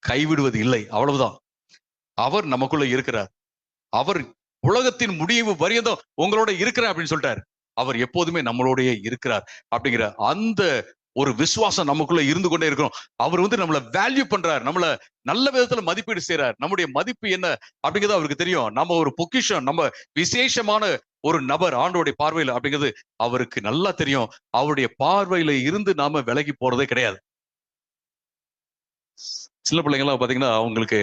கைவிடுவது இல்லை, அவ்வளவுதான். அவர் நமக்குள்ள இருக்கிறார். அவர் உலகத்தின் முடிவு வரையதும் உங்களோட இருக்கிறார் அப்படின்னு சொல்லிட்டார். அவர் எப்போதுமே நம்மளோடய இருக்கிறார் அப்படிங்கிற அந்த ஒரு விசுவாசம் நமக்குள்ள இருந்து கொண்டே இருக்கிறோம். அவர் வந்து நம்மளை வேல்யூ பண்றார், நம்மள நல்ல விதத்துல மதிப்பீடு செய்யறார். நம்முடைய மதிப்பு என்ன அப்படிங்கிறது அவருக்கு தெரியும். நம்ம ஒரு பொக்கிஷம், நம்ம விசேஷமான ஒரு நபர் ஆண்டோடைய பார்வையில அப்படிங்கிறது அவருக்கு நல்லா தெரியும். அவருடைய பார்வையில இருந்து நாம விலகி போறதே கிடையாது. சில பிள்ளைங்களாம் பாத்தீங்கன்னா, அவங்களுக்கு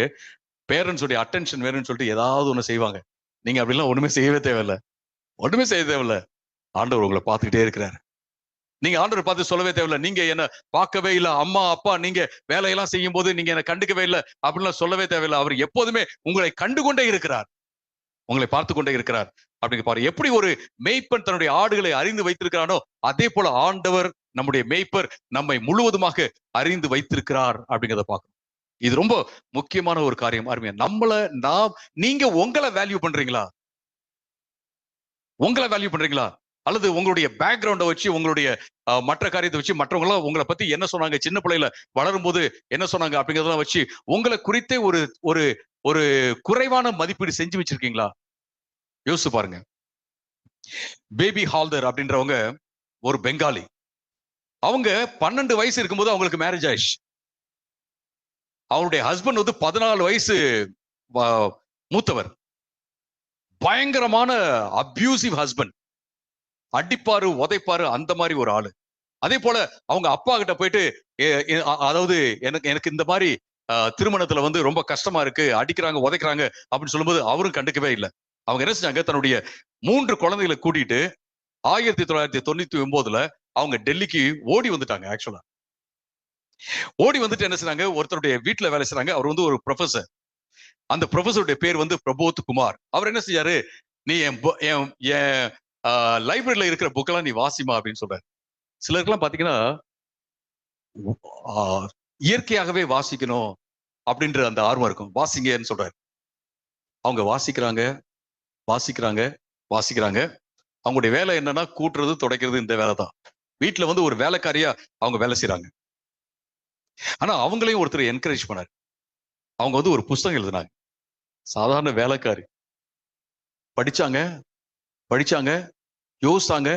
பேரண்ட்ஸுடைய அட்டென்ஷன் வேணும்னு சொல்லிட்டு ஏதாவது ஒண்ணு செய்வாங்க. நீங்க அப்படிலாம் ஒண்ணுமே செய்யவே தேவையில்லை, ஒண்ணுமே செய்ய தேவையில்லை. ஆண்டவர் உங்களை பார்த்துக்கிட்டே இருக்கிறாரு. நீங்க ஆண்டவர் பார்த்து சொல்லவே தேவையில்லை, நீங்க என்ன பார்க்கவே இல்லை, அம்மா அப்பா நீங்க வேலையெல்லாம் செய்யும் போது நீங்க என்ன கண்டுக்கவே இல்லை அப்படின்லாம் சொல்லவே தேவையில்லை. அவர் எப்போதுமே உங்களை கண்டுகொண்டே இருக்கிறார், உங்களை பார்த்து கொண்டே இருக்கிறார். அப்படிங்க பாரு, எப்படி ஒரு மேய்ப்பன் தன்னுடைய ஆடுகளை அறிந்து வைத்திருக்கிறானோ அதே போல ஆண்டவர் நம்முடைய மேய்ப்பர் நம்மை முழுவதுமாக அறிந்து வைத்திருக்கிறார் அப்படிங்கிறத பார்க்கணும். இது ரொம்ப முக்கியமான ஒரு காரியம். அருமையா, நீங்க உங்களை வேல்யூ பண்றீங்களா? உங்களை வேல்யூ பண்றீங்களா? அல்லது உங்களுடைய பேக்ரவுண்டை வச்சு, உங்களுடைய மற்ற காரியத்தை வச்சு மற்றவங்களாம் உங்களை பத்தி என்ன சொன்னாங்க, சின்ன பிள்ளையில வளரும் போது என்ன சொன்னாங்க அப்படிங்கிறதெல்லாம் வச்சு உங்களை குறித்தே ஒரு ஒரு ஒரு குறைவான மதிப்பீடு செஞ்சு வச்சிருக்கீங்களா? யோசிச்சு பாருங்க. பேபி ஹால்தர் அப்படின்றவங்க ஒரு பெங்காலி. அவங்க 12 வயசு இருக்கும்போது அவங்களுக்கு மேரேஜ் ஆயிடுச்சு. அவருடைய ஹஸ்பண்ட் வந்து 14 வயசு மூத்தவர். பயங்கரமான அபியூசிவ் ஹஸ்பண்ட், அடிப்பாரு உதைப்பாரு அந்த மாதிரி ஒரு ஆளு. அதே போல அவங்க அப்பா கிட்ட போயிட்டு, அதாவது எனக்கு இந்த மாதிரி திருமணத்துல வந்து ரொம்ப கஷ்டமா இருக்கு, அடிக்கிறாங்க உதைக்கிறாங்க அப்படின்னு சொல்லும்போது அவரும் கண்டுக்கவே இல்லை. அவங்க என்ன செஞ்சாங்க, தன்னுடைய 3 குழந்தைகளை கூட்டிட்டு 1999ல அவங்க டெல்லிக்கு ஓடி வந்துட்டாங்க. ஆக்சுவலா ஓடி வந்துட்டு என்ன செய்றாங்க, ஒருத்தருடைய வீட்டுல வேலை செய்றாங்க. அவர் வந்து ஒரு ப்ரொஃபசர். அந்த ப்ரொஃபசருடைய பேர் வந்து பிரபோத் குமார். அவர் என்ன செய்யாரு, நீ என் லைப்ரரியில இருக்கிற புக்கெல்லாம் நீ வாசிமா அப்படின்னு சொல்றாரு. சிலருக்குலாம் பாத்தீங்கன்னா இயற்கையாகவே வாசிக்கணும் அப்படின்ற அந்த ஆர்வம் இருக்கும். வாசிங்கன்னு சொல்றாரு. அவங்க வாசிக்கிறாங்க வாசிக்கிறாங்க வாசிக்கிறாங்க. அவங்களுடைய வேலை என்னன்னா கூட்டுறது துடைக்கிறது, இந்த வேலை தான். வீட்டுல வந்து ஒரு வேலைக்காரியா அவங்க வேலை செய்யறாங்க. ஆனா அவங்களையும் ஒருத்தர் என்கரேஜ் பண்ணாரு. அவங்க வந்து ஒரு புஸ்தகம் எழுதினாங்க. சாதாரண வேலைக்காரி, படிச்சாங்க படிச்சாங்க யோசித்தாங்க,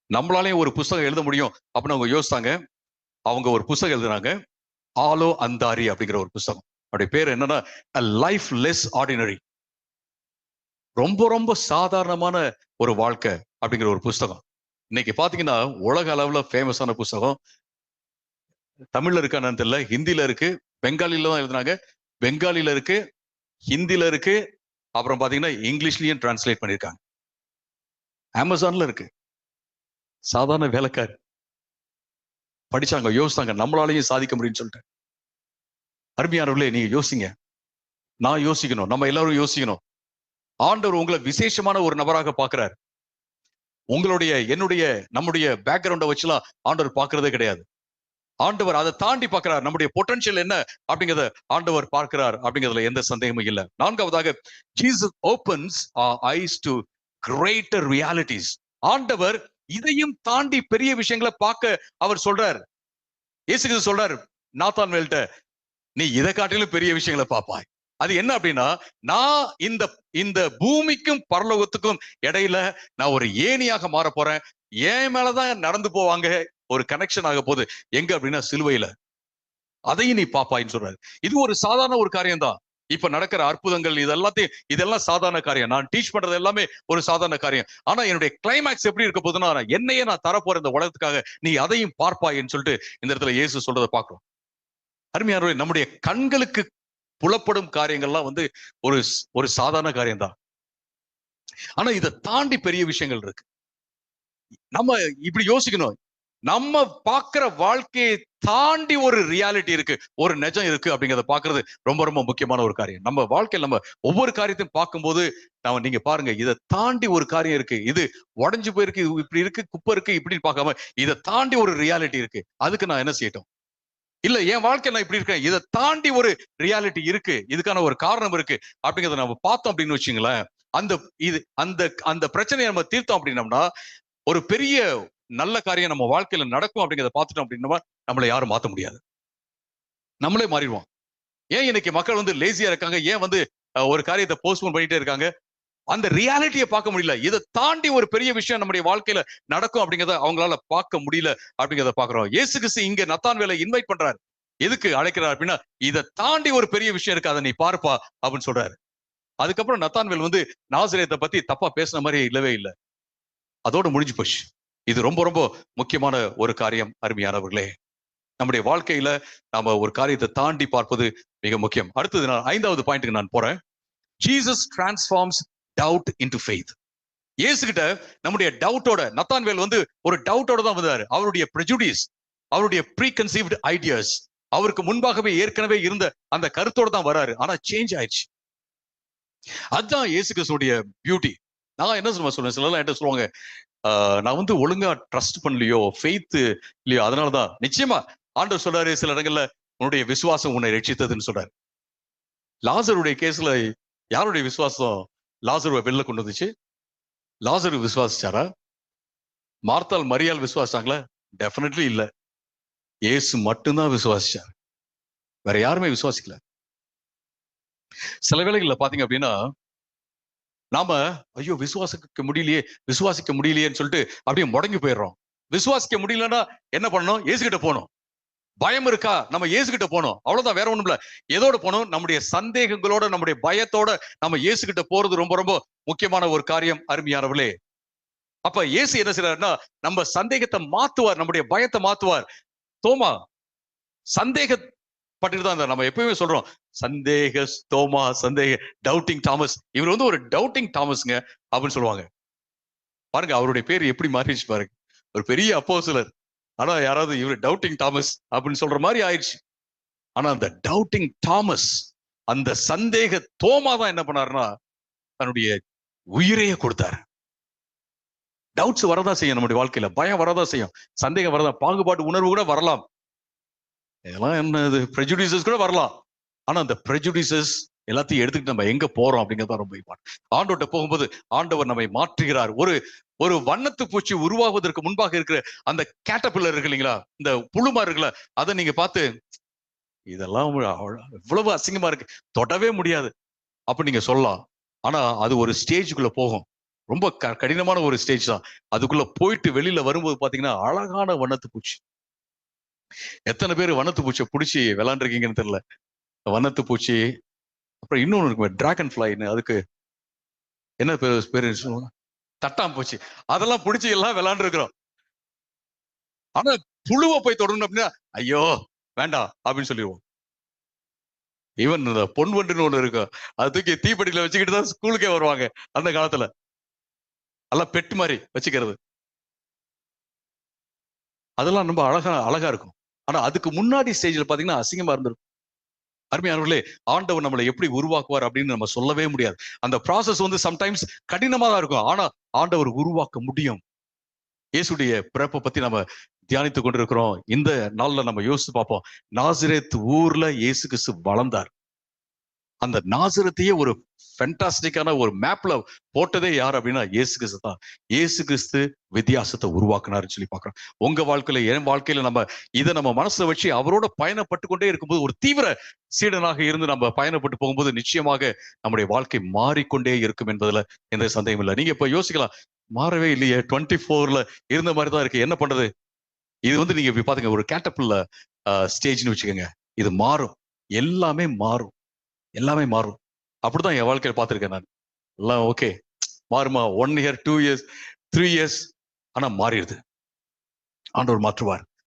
நம்மளாலையும் ஒரு புஸ்தகம் எழுத முடியும் அப்படின்னு அவங்க யோசித்தாங்க. அவங்க ஒரு புஸ்தகம் எழுதுனாங்க, ஆலோ அந்தாரி அப்படிங்கிற ஒரு புஸ்தகம். அவருடைய பேர் என்னன்னா, A Life Less Ordinary. ரொம்ப ரொம்ப சாதாரணமான ஒரு வாழ்க்கை அப்படிங்கிற ஒரு புஸ்தகம். இன்னைக்கு பாத்தீங்கன்னா உலக அளவுல ஃபேமஸான புஸ்தகம். தமிழ்ல இருக்கான்னு தெரியல, ஹிந்தில இருக்கு, பெங்காலில தான் எழுதுனாங்க. பெங்காலில இருக்கு, ஹிந்தில இருக்கு, அப்புறம் பாத்தீங்கன்னா இங்கிலீஷ்லயும் டிரான்ஸ்லேட் பண்ணிருக்காங்க. அமேசான்ல இருக்கு. சாதாரண வேலைக்காரி படிச்சாங்க, யோசித்தாங்க, நம்மளாலையும் சாதிக்க முடியும்னு சொல்லிட்டு. அருமையானவர்களே, நீங்க யோசிங்க, நான் யோசிக்கணும், நம்ம எல்லாரும் யோசிக்கணும். ஆண்டவர் உங்களை விசேஷமான ஒரு நபராக பார்க்கிறார். உங்களுடைய என்னுடைய நம்முடைய பேக்ரவுண்டை வச்சுலாம் ஆண்டவர் பார்க்கறதே கிடையாது. ஆண்டவர் அதை தாண்டி பார்க்கிறார். நம்முடைய பொட்டன்ஷியல் என்ன அப்படிங்கிறத ஆண்டவர் பார்க்கிறார் அப்படிங்கிறதுல எந்த சந்தேகமும் இல்லை. 4வதாக, Jesus opens our eyes to greater realities. ஆண்டவர் இதையும் தாண்டி பெரிய விஷயங்களை பார்க்க அவர் சொல்றார். இயேசு கிறிஸ்து சொல்றார் நாத்தான்வேல்ட்ட, நீ இதை காட்டிலும் பெரிய விஷயங்களை பார்ப்பாய். அது என்ன அப்படின்னா, நான் இந்த பூமிக்கும் பரலோகத்துக்கும் இடையில நான் ஒரு ஏணியாக மாற போறேன். ஏன் மேலதான் நடந்து போவாங்க, ஒரு கனெக்ஷன் ஆக போகுது. எங்க அப்படின்னா சிலுவையில. அதையும் நீ பாப்பாயின்னு சொல்றாரு. இது ஒரு சாதாரண ஒரு காரியம் தான். இப்ப நடக்கிற அற்புதங்கள் இதெல்லாம் சாதாரண காரியம். நான் டீச் பண்றது எல்லாமே ஒரு சாதாரண காரியம். ஆனா என்னுடைய கிளைமேக்ஸ் எப்படி இருக்க போகுதுன்னா, என்னையே நான் தரப்போற இந்த உலகத்துக்காக நீ அதையும் பார்ப்பாயின்னு சொல்லிட்டு இந்த இடத்துல இயேசு சொல்றதை பார்க்கிறோம். அருமையானவர்களே, நம்முடைய கண்களுக்கு புலப்படும் காரியங்கள்லாம் வந்து ஒரு சாதாரண காரியம் தான். ஆனா இதை தாண்டி பெரிய விஷயங்கள் இருக்கு. நம்ம இப்படி யோசிக்கணும். நம்ம பார்க்கிற வாழ்க்கையை தாண்டி ஒரு ரியாலிட்டி இருக்கு, ஒரு நிஜம் இருக்கு அப்படிங்கிறத பாக்குறது ரொம்ப ரொம்ப முக்கியமான ஒரு காரியம். நம்ம வாழ்க்கையில் நம்ம ஒவ்வொரு காரியத்தையும் பார்க்கும்போது நீங்க பாருங்க, இதை தாண்டி ஒரு காரியம் இருக்கு, இது உடஞ்சு போயிருக்கு, இப்படி இருக்கு, குப்பை இருக்கு, இப்படின்னு பார்க்காம இதை தாண்டி ஒரு ரியாலிட்டி இருக்கு. அதுக்கு நான் என்ன செய்யட்டும்? இல்ல, என் வாழ்க்கை நான் இப்படி இருக்கேன், இதை தாண்டி ஒரு ரியாலிட்டி இருக்கு, இதுக்கான ஒரு காரணம் இருக்கு அப்படிங்கிறத நம்ம பார்த்தோம் அப்படின்னு வச்சுங்களேன். அந்த இது அந்த அந்த பிரச்சனையை நம்ம தீர்த்தோம் அப்படின்னம்னா ஒரு பெரிய நல்ல காரியம் நம்ம வாழ்க்கையில நடக்கும் அப்படிங்கிறத பார்த்துட்டோம் அப்படின்னா நம்மளை யாரும் மாற்ற முடியாது, நம்மளே மாறிடுவோம். ஏன் இன்னைக்கு மக்கள் வந்து லேசியா இருக்காங்க? ஏன் வந்து ஒரு காரியத்தை போஸ்ட்போன் பண்ணிட்டே இருக்காங்க? அந்த ரியாலிட்டியை பார்க்க முடியல. இதை தாண்டி ஒரு பெரிய விஷயம் நம்முடைய வாழ்க்கையில நடக்கும் அப்படிங்கிறத அவங்களால பார்க்க முடியல அப்படிங்கிறத பாக்குறோம். இயேசு கிறிஸ்து இங்க நத்தான்வேலை இன்வைட் பண்றாரு. எதுக்கு அழைக்கிறார் அப்படின்னா, இதை தாண்டி ஒரு பெரிய விஷயம் இருக்கு, அதை நீ பார்ப்பா அப்படின்னு சொல்றாரு. அதுக்கப்புறம் நத்தான்வேல் வந்து நாசரேத்தை பத்தி தப்பா பேசின மாதிரி இல்லவே இல்லை, அதோட முடிஞ்சு போச்சு. இது ரொம்ப ரொம்ப முக்கியமான ஒரு காரியம் அருமையானவர்களே. நம்முடைய வாழ்க்கையில நாம ஒரு காரியத்தை தாண்டி பார்ப்பது மிக முக்கியம். அடுத்தது நான் 5வது பாயிண்ட்டுக்கு நான் போறேன். Jesus transforms doubt into faith. இயேசு கிட்ட நம்முடைய டவுட்டோட, நத்தான்வேல் வந்து ஒரு டவுட்டோட தான் வந்தாரு. அவருடைய ப்ரெஜுடிஸ், அவருடைய ப்ரீகன்சீவ்டு ஐடியாஸ், அவருக்கு முன்பாகவே ஏற்கனவே இருந்த அந்த கருத்தோட தான் வராரு. ஆனா சேஞ்ச் ஆயிடுச்சு. அதுதான் இயேசு கிறிஸ்துடைய பியூட்டி. நான் என்ன சொல்லுவேன், சிலர்லாம் என்ன சொல்லுவாங்க, நான் வந்து ஒழுங்கா ட்ரஸ்ட் பண்ணலையோ, ஃபெய்த் இல்லையோ, அதனாலதான். நிச்சயமா ஆண்டவர் சொல்றாரு சில இடங்கள்ல, உன்னுடைய விசுவாசம் உன்னை ரட்சித்ததுன்னு சொல்றாரு. லாசருடைய கேஸ்ல யாருடைய விசுவாசம் லாசருவை வெளில கொண்டு வந்துச்சு? லாசரு விசுவாசிச்சாரா? மார்த்தாள் மரியாள் விசுவாசிச்சாங்களா? டெஃபினெட்லி இல்ல. இயேசு மட்டும்தான் விசுவாசிச்சார், வேற யாருமே விசுவாசிக்கல. சில வேளைகள்ல பாத்தீங்க அப்படின்னா, நாம ஐயோ விசுவாசிக்க முடியலையேன்னு சொல்லிட்டு அப்படியே முடங்கி போயிடுறோம். விசுவாசிக்க முடியலன்னா என்ன பண்ணணும்? இயேசு கிட்ட போகணும். பயம் இருக்கா? நம்ம இயேசு கிட்ட போகணும், அவ்வளவுதான், வேற ஒண்ணும் இல்ல. எதோட போகணும்? நம்முடைய சந்தேகங்களோட, நம்முடைய பயத்தோட நம்ம இயேசு கிட்ட போறது ரொம்ப ரொம்ப முக்கியமான ஒரு காரியம் அருமையானவர்களே. அப்ப இயேசு என்ன செய்யறாருன்னா, நம்ம சந்தேகத்தை மாத்துவார், நம்முடைய பயத்தை மாத்துவார். தோமா சந்தேகப்பட்டு தான் இருந்தார். நம்ம எப்பவுமே சொல்றோம் சந்தேக தோமா, டவுட்டிங் தாமஸ். இவர் வந்து ஒரு டவுட்டிங் தாமஸ்ங்க அப்படின்னு சொல்லுவாங்க. பாருங்க அவருடைய பேர் எப்படி மாறிடுச்சு பாருங்க. ஒரு பெரிய அப்போஸ்தலர், ஆனா யாராவது இவர் டவுட்டிங் தாமஸ் அப்படின்னு சொல்ற மாதிரி ஆயிடுச்சு. ஆனா அந்த டவுட்டிங் தாமஸ், அந்த சந்தேக தோமா தான் என்ன பண்ணாருன்னா, தன்னுடைய உயிரையே கொடுத்தாரு. டவுட்ஸ் வரதான் செய்யும் நம்முடைய வாழ்க்கையில, பயம் வரதான் செய்யும், சந்தேகம் வரதான், பாகுபாடு உணர்வு கூட வரலாம், இதெல்லாம் என்ன இது, ப்ரெஜுடிசஸ் கூட வரலாம். ஆனா அந்த ப்ரெஜுடிசஸ் எல்லாத்தையும் எடுத்துக்கிட்டு நம்ம எங்க போறோம் அப்படிங்கிறத ரொம்ப இம்பார்ட்டன்ட். ஆண்டவர்கிட்ட போகும்போது ஆண்டவர் நம்மை மாற்றுகிறார். ஒரு வண்ணத்து பூச்சி உருவாகுவதற்கு முன்பாக இருக்கிற அந்த கேட்டபில்லர் இருக்கு இல்லைங்களா, இந்த புழுமா இருக்குல்ல, அதை நீங்க பார்த்து இதெல்லாம் இவ்வளவு அசிங்கமா இருக்கு, தொடவே முடியாது அப்ப நீங்க சொல்லலாம். ஆனா அது ஒரு ஸ்டேஜுக்குள்ள போகும், ரொம்ப கடினமான ஒரு ஸ்டேஜ் தான். அதுக்குள்ள போயிட்டு வெளியில வரும்போது பாத்தீங்கன்னா அழகான வண்ணத்து பூச்சி. எத்தனை பேர் வண்ணத்து பூச்சியை பிடிச்சி விளாண்டுருக்கீங்கன்னு தெரியல. வண்ணத்து பூச்சி, அப்புறம் இன்னொன்னு இருக்கு டிராகன் ஃபிளைன்னு, அதுக்கு என்ன பேரு சொல்லுவாங்க, தட்டாம் பூச்சி, அதெல்லாம் பிடிச்சி எல்லாம் விளாண்டு இருக்கிறோம். ஆனா புழுவை போய் தொடரணும் அப்படின்னா ஐயோ வேண்டாம் அப்படின்னு சொல்லிடுவோம். ஈவன் இந்த பொன்வண்டுன்னு ஒண்ணு இருக்கும், அது தூக்கி தீப்பெட்டியில வச்சுக்கிட்டு தான் ஸ்கூலுக்கே வருவாங்க அந்த காலத்துல, எல்லாம் பெட்டு மாதிரி வச்சுக்கிறது. அதெல்லாம் ரொம்ப அழகா இருக்கும். ஆனா அதுக்கு முன்னாடி ஸ்டேஜ்ல பாத்தீங்கன்னா அசிங்கமா இருந்திருக்கும். அருமையானவர்களே, ஆண்டவர் நம்மளை எப்படி உருவாக்குவார் அப்படின்னு நம்ம சொல்லவே முடியாது. அந்த ப்ராசஸ் வந்து சம்டைம்ஸ் கடினமா தான் இருக்கும், ஆனா ஆண்டவர் உருவாக்க முடியும். இயேசுடைய பிறப்பை பத்தி நம்ம தியானித்துக் கொண்டிருக்கிறோம். இந்த நாள்ல நம்ம யோசித்து பார்ப்போம். நாசரேத் ஊர்ல இயேசு கிறிஸ்து வளர்ந்தார். அந்த நாசரத்தையே ஒரு ஃபென்டாஸ்டிக்கான ஒரு மேப்ல போட்டதே யார் அப்படின்னா இயேசு கிறிஸ்து தான். இயேசு கிறிஸ்து வித்தியாசத்தை உருவாக்குனாருன்னு சொல்லி பார்க்கிறோம். உங்க வாழ்க்கையில, என் வாழ்க்கையில நம்ம இதை நம்ம மனசுல வச்சு அவரோட பயணப்பட்டு கொண்டே இருக்கும்போது, ஒரு தீவிர சீடனாக இருந்து நம்ம பயணப்பட்டு போகும்போது நிச்சயமாக நம்முடைய வாழ்க்கை மாறிக்கொண்டே இருக்கும் என்பதுல எந்த சந்தேகம் இல்லை. நீங்க இப்ப யோசிக்கலாம், மாறவே இல்லையே, 24ல இருந்த மாதிரி தான் இருக்கு, என்ன பண்றது? இது வந்து நீங்க இப்ப பாத்துங்க, ஒரு கேட்டபிள் ஸ்டேஜ்னு வச்சுக்கோங்க. இது மாறும், எல்லாமே மாறும், எல்லாமே மாறும். அப்படிதான் என் வாழ்க்கையில பார்த்திருக்கேன் நான். எல்லாம் ஓகே மாறுமா, 1 year 2 years 3 years, ஆனா மாறிடுது. ஆண்டவர் மாற்றுவார்.